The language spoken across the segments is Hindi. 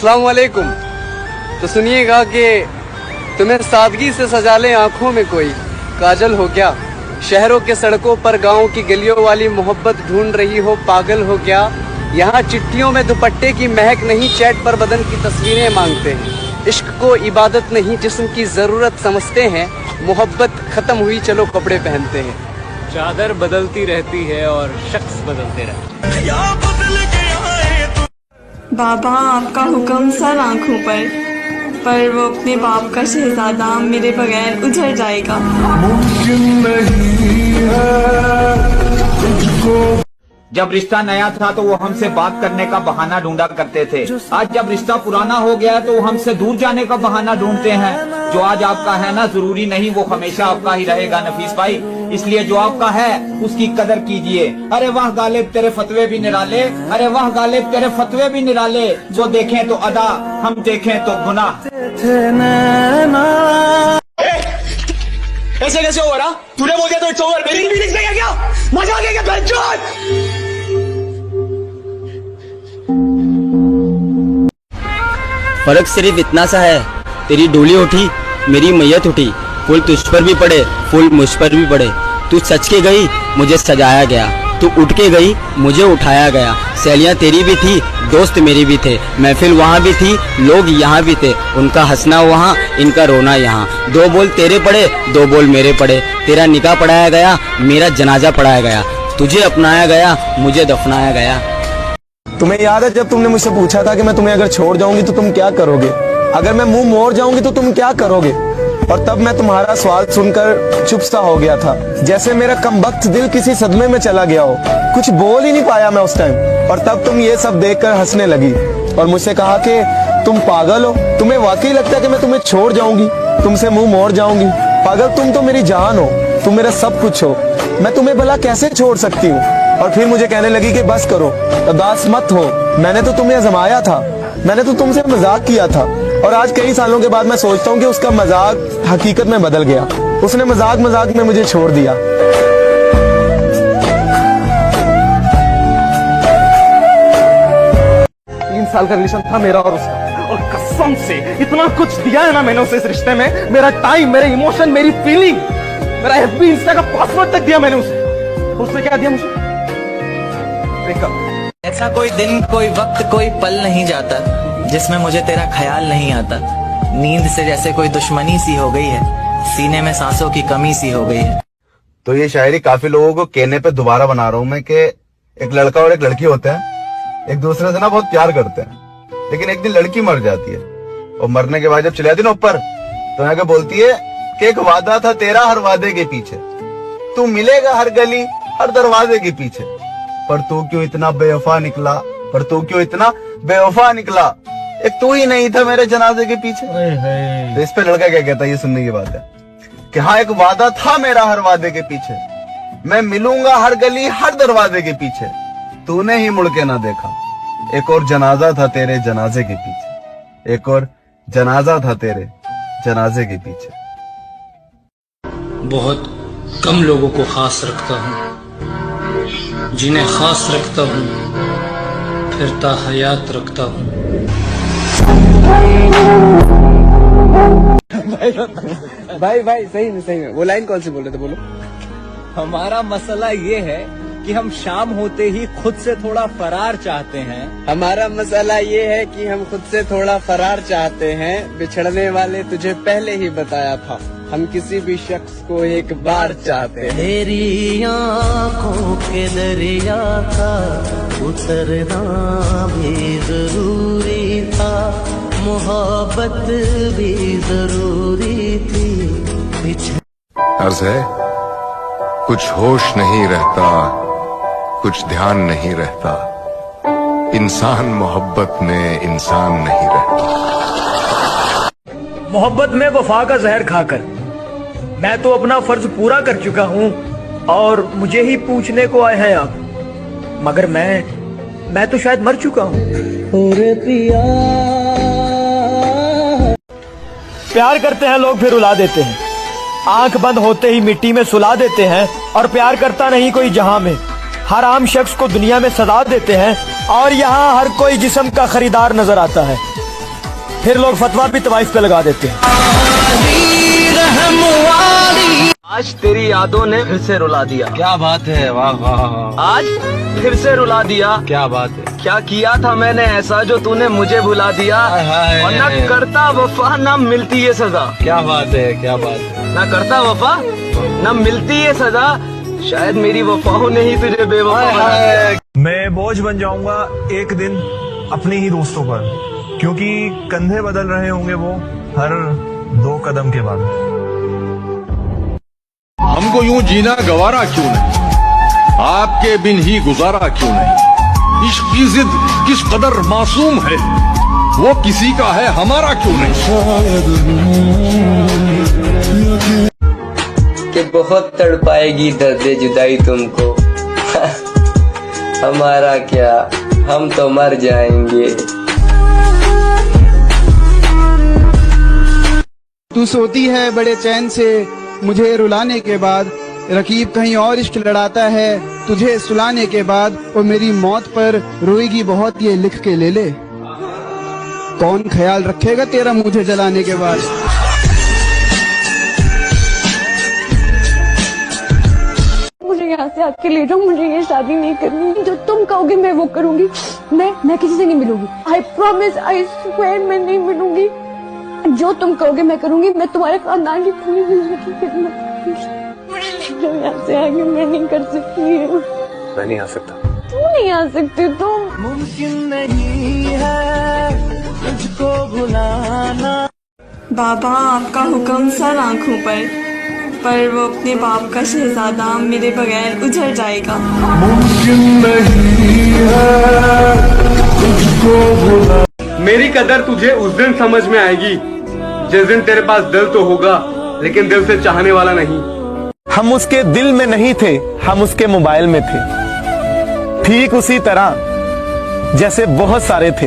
अस्सलाम वालेकुम। तो सुनिएगा कि तुम्हें सादगी से सजा ले आंखों में कोई काजल हो क्या, शहरों के सड़कों पर गाँव की गलियों वाली मोहब्बत ढूंढ रही हो पागल हो क्या। यहाँ चिट्ठियों में दुपट्टे की महक नहीं, चैट पर बदन की तस्वीरें मांगते हैं। इश्क को इबादत नहीं जिस्म की जरूरत समझते हैं, मोहब्बत खत्म हुई चलो कपड़े पहनते हैं। चादर बदलती रहती है और शख्स बदलते रहते हैं। बाबा आपका हुक्म सर आंखों पर वो अपने बाप का शहजादा मेरे बगैर उजड़ जाएगा। मुमकिन नहीं है तुझको। जब रिश्ता नया था तो वो हमसे बात करने का बहाना ढूंढा करते थे। आज जब रिश्ता पुराना हो गया तो वो हमसे दूर जाने का बहाना ढूंढते हैं। जो आज आपका है ना जरूरी नहीं वो हमेशा आपका ही रहेगा नफीस भाई, इसलिए जो आपका है उसकी कदर कीजिए। अरे वाह गालिब तेरे फतवे भी निराले, अरे वाह गालिब तेरे फतवे भी निराले। जो देखें तो अदा, हम देखें तो गुनाह। ऐसे कैसे ओवर? तूने बोल दिया तो इट्स ओवर। मेरी फीलिंग्स नहीं है क्या? मजा आ गया क्या? फर्क सिर्फ इतना सा है, तेरी डोली उठी मेरी मैयत उठी। फूल तुझ पर भी पड़े फूल मुझ पर भी पड़े। तू सच के गई मुझे सजाया गया, तू उठ के गई मुझे उठाया गया। सहेलियां तेरी भी थी दोस्त मेरी भी थे, महफिल वहाँ भी थी लोग यहाँ भी थे। उनका हंसना वहाँ इनका रोना यहाँ। दो बोल तेरे पड़े दो बोल मेरे पड़े। तेरा निकाह पढ़ाया गया मेरा जनाजा पढ़ाया गया। तुझे अपनाया गया मुझे दफनाया गया। तुम्हें याद है जब तुमने मुझसे पूछा था कि मैं तुम्हें अगर छोड़ जाऊंगी तो तुम क्या करोगे, अगर मैं मुंह मोड़ जाऊंगी तो तुम क्या करोगे। और तब मैं तुम्हारा सवाल सुनकर चुप सा हो गया था, जैसे मेरा कमबख्त दिल किसी सदमे में चला गया हो। कुछ बोल ही नहीं पाया मैं उस टाइम। और तब तुम ये सब देखकर हंसने लगी और मुझसे कहा कि तुम पागल हो, तुम्हें वाकई लगता है कि मैं तुम्हें छोड़ जाऊंगी, तुमसे मुंह मोड़ जाऊंगी। पागल तुम तो मेरी जान हो, तुम मेरा सब कुछ हो, मैं तुम्हें भला कैसे छोड़ सकती हूँ। और फिर मुझे कहने लगी कि बस करो उदास मत हो, मैंने तो तुम्हें आजमाया था, मैंने तो तुमसे मजाक किया था। और आज कई सालों के बाद मैं सोचता हूँ कि उसका मजाक हकीकत में बदल गया। उसने मजाक मजाक में मुझे छोड़ दिया। 3 साल का रिलेशन था मेरा और उसका, और कसम से इतना कुछ दिया है ना मैंने उसे इस रिश्ते में। मेरा टाइम, मेरे इमोशन, मेरी फीलिंग, मेरा एफबी इंस्टा का पासवर्ड तक दिया मैंने उसे। उसने क्या दिया मुझे? ब्रेकअप। ऐसा कोई दिन कोई वक्त कोई पल नहीं जाता जिसमें मुझे तेरा ख्याल नहीं आता। नींद से जैसे कोई दुश्मनी सी हो गई है, सीने में सांसों की कमी सी हो गई है। तो ये शायरी काफी लोगों को कहने पे दोबारा बना रहा हूँ मैं कि एक लड़का और एक लड़की होते हैं, एक दूसरे से ना बहुत प्यार करते हैं, लेकिन एक दिन लड़की मर जाती है और मरने के बाद जब चले जाती है ना ऊपर, तो आगे बोलती है कि एक वादा था तेरा हर वादे के पीछे, तू मिलेगा हर गली हर दरवाजे के पीछे, पर तू क्यों इतना बेवफा निकला, पर तू क्यों इतना बेवफा निकला, एक तू ही नहीं था मेरे जनाजे के पीछे। तो इस पे लड़का क्या कहता है, ये सुनने की बात है कि हाँ एक वादा था मेरा हर वादे के पीछे, मैं मिलूंगा हर गली हर दरवाजे के पीछे, तूने ही मुड़ के ना देखा, एक और जनाजा था तेरे जनाजे के पीछे, एक और जनाजा था तेरे जनाजे के पीछे। बहुत कम लोगों को खास रखता हूँ, जिन्हें खास रखता हूँ फिर ताहयात रखता हूँ। भाई सही में वो लाइन कौन सी बोल रहे थे, बोलो। हमारा मसला ये है कि हम शाम होते ही खुद से थोड़ा फरार चाहते हैं। हमारा मसला ये है कि हम खुद से थोड़ा फरार चाहते हैं। बिछड़ने वाले तुझे पहले ही बताया था, हम किसी भी शख्स को एक बार चाहते हैं। तेरी आँखों के दरिया का उतरना भी जरूरी था, मोहब्बत भी जरूरी थी। अर्ज है कुछ होश नहीं रहता, कुछ ध्यान नहीं रहता, इंसान मोहब्बत में इंसान नहीं रहता। मोहब्बत में वफा का जहर खाकर मैं तो अपना फर्ज पूरा कर चुका हूँ और मुझे ही पूछने को आए हैं आप, मगर मैं तो शायद मर चुका हूँ। प्यार करते हैं लोग फिर रुला देते हैं, आंख बंद होते ही मिट्टी में सुला देते हैं, और प्यार करता नहीं कोई जहां में, हर आम शख्स को दुनिया में सजा देते हैं, और यहाँ हर कोई जिस्म का खरीदार नजर आता है। फिर लोग फतवा भी तवाइफ पे लगा देते हैं। आज तेरी यादों ने फिर से रुला दिया। क्या बात है, वाह वाह। आज फिर से रुला दिया। क्या बात है। क्या किया था मैंने ऐसा जो तूने मुझे भुला दिया। और न करता वफा न मिलती ये सजा। क्या बात है, क्या बात है। न करता वफा न मिलती ये सजा, शायद मेरी वफाओं ने ही तुझे बेवफा बना दिया। मैं बोझ बन जाऊंगा एक दिन अपने ही दोस्तों पर, क्योंकि कंधे बदल रहे होंगे वो हर 2 कदम के बाद। हमको यूं जीना गवारा क्यों नहीं, आपके बिन ही गुजारा क्यों नहीं। इश्क की जिद किस कदर मासूम है, वो किसी का है हमारा क्यों नहीं। कि बहुत तड़पाएगी दर्द जुदाई तुमको, हमारा क्या, हम तो मर जाएंगे। तू सोती है बड़े चैन से मुझे रुलाने के बाद, रकीब कहीं और इश्क लड़ाता है तुझे सुलाने के बाद। और मेरी मौत पर रोएगी बहुत ये लिख के ले ले, कौन ख्याल रखेगा तेरा मुझे जलाने के बाद। मुझे यहाँ से आके ले जाओ, मुझे ये शादी नहीं करनी। जो तुम कहोगे मैं वो करूंगी। मैं किसी से नहीं मिलूंगी। आई प्रॉमिस, आई स्वेयर, मैं नहीं मिलूंगी। जो तुम कहोगे मैं करूंगी। मैं तुम्हारे खानदान की पूरी जिंदगी की खिदमत करूंगी। जो यहाँ से आगे मैं नहीं कर सकती। मैं नहीं आ सकता। तू नहीं आ सकती। तुम मुमकिन नहीं है तुझको भुलाना। बाबा आपका हुक्म सर आँखों पर वो अपने बाप का शहजादा मेरे बगैर उजड़ जाएगा। मुमकिन नहीं है तुझको भुला। मेरी कदर तुझे उस दिन समझ में आएगी जिस दिन तेरे पास दिल तो होगा लेकिन दिल से चाहने वाला नहीं। हम उसके दिल में नहीं थे, हम उसके मोबाइल में थे, ठीक उसी तरह जैसे बहुत सारे थे।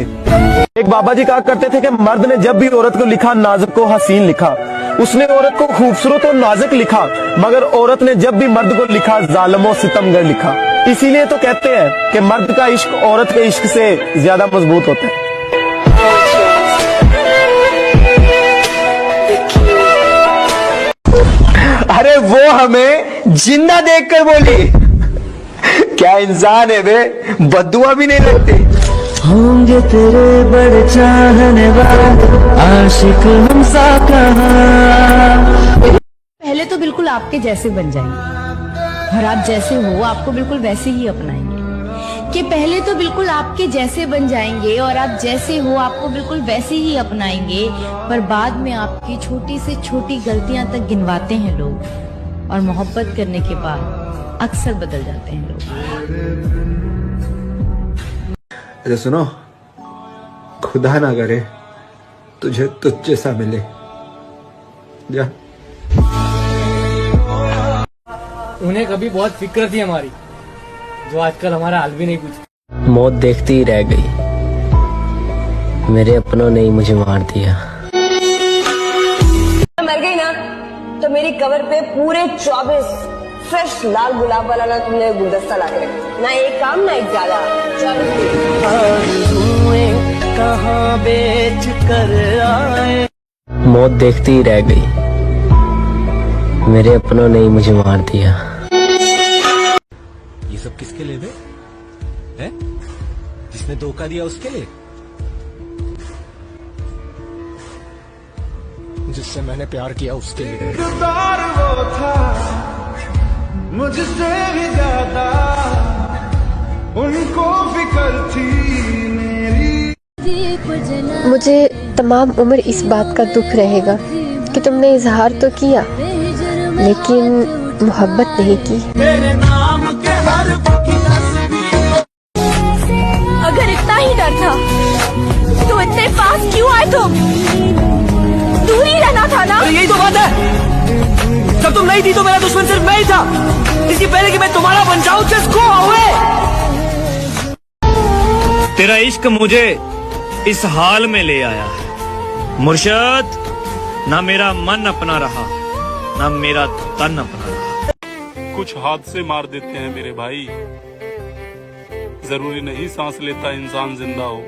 एक बाबा जी कहा करते थे कि मर्द ने जब भी औरत को लिखा नाजुक को हसीन लिखा, उसने औरत को खूबसूरत और नाजुक लिखा, मगर औरत ने जब भी मर्द को लिखा जालिम और सितमगर लिखा। इसीलिए तो कहते हैं कि मर्द का इश्क औरत के इश्क से ज्यादा मजबूत होता है। अरे वो हमें जिंदा देखकर बोली, क्या इंसान है वे, बद्दुआ भी नहीं लगते। होंगे तेरे बड़े चाहने वाले आशिक हमसा कहाँ। पहले तो बिल्कुल आपके जैसे बन जाएंगे और आप जैसे हो आपको बिल्कुल वैसे ही अपनाएंगे। कि पहले तो बिल्कुल आपके जैसे बन जाएंगे और आप जैसे हो आपको बिल्कुल वैसे ही अपनाएंगे, पर बाद में आपकी छोटी से छोटी गलतियां तक गिनवाते हैं लोग और मोहब्बत करने के बाद अक्सर बदल जाते हैं लोग। अरे सुनो, खुदा ना करे तुझे तुझ जैसा मिले। जा। उन्हें कभी बहुत फिक्र थी हमारी, जो आजकल हमारा हाल भी नहीं पूछती। मौत देखती ही रह गई, मेरे अपनों ने ही मुझे मार दिया। मर गई ना तो मेरी कवर पे पूरे 24 फ्रेश लाल गुलाब वाला ना तुमने गुलदस्ता ला के रखा। ना एक काम ना एक ज्यादा, 24 कहाँ बेच कर आए। मौत देखती ही रह गई, मेरे अपनों ने ही मुझे मार दिया। ये सब किसके लिए बे? हैं? जिसने धोखा दिया उसके लिए? जिससे मैंने प्यार किया उसके लिए। वो था मुझसे भी ज्यादा, उनको फिक्र थी मेरी। मुझे तमाम उम्र इस बात का दुख रहेगा कि तुमने इजहार तो किया लेकिन मोहब्बत नहीं की। अगर इतना ही डर था तो इतने पास क्यों आए तुम? दूर ही रहना था ना। यही तो बात है, जब तुम नहीं थी तो मेरा दुश्मन सिर्फ मैं ही था। इससे पहले कि मैं तुम्हारा बन जाऊं, जस्ट गो अवे। तेरा इश्क मुझे इस हाल में ले आया है मुर्शद, ना मेरा मन अपना रहा ना मेरा तन अपना रहा। कुछ हाथ से मार देते हैं मेरे भाई, जरूरी नहीं सांस लेता इंसान जिंदा हो।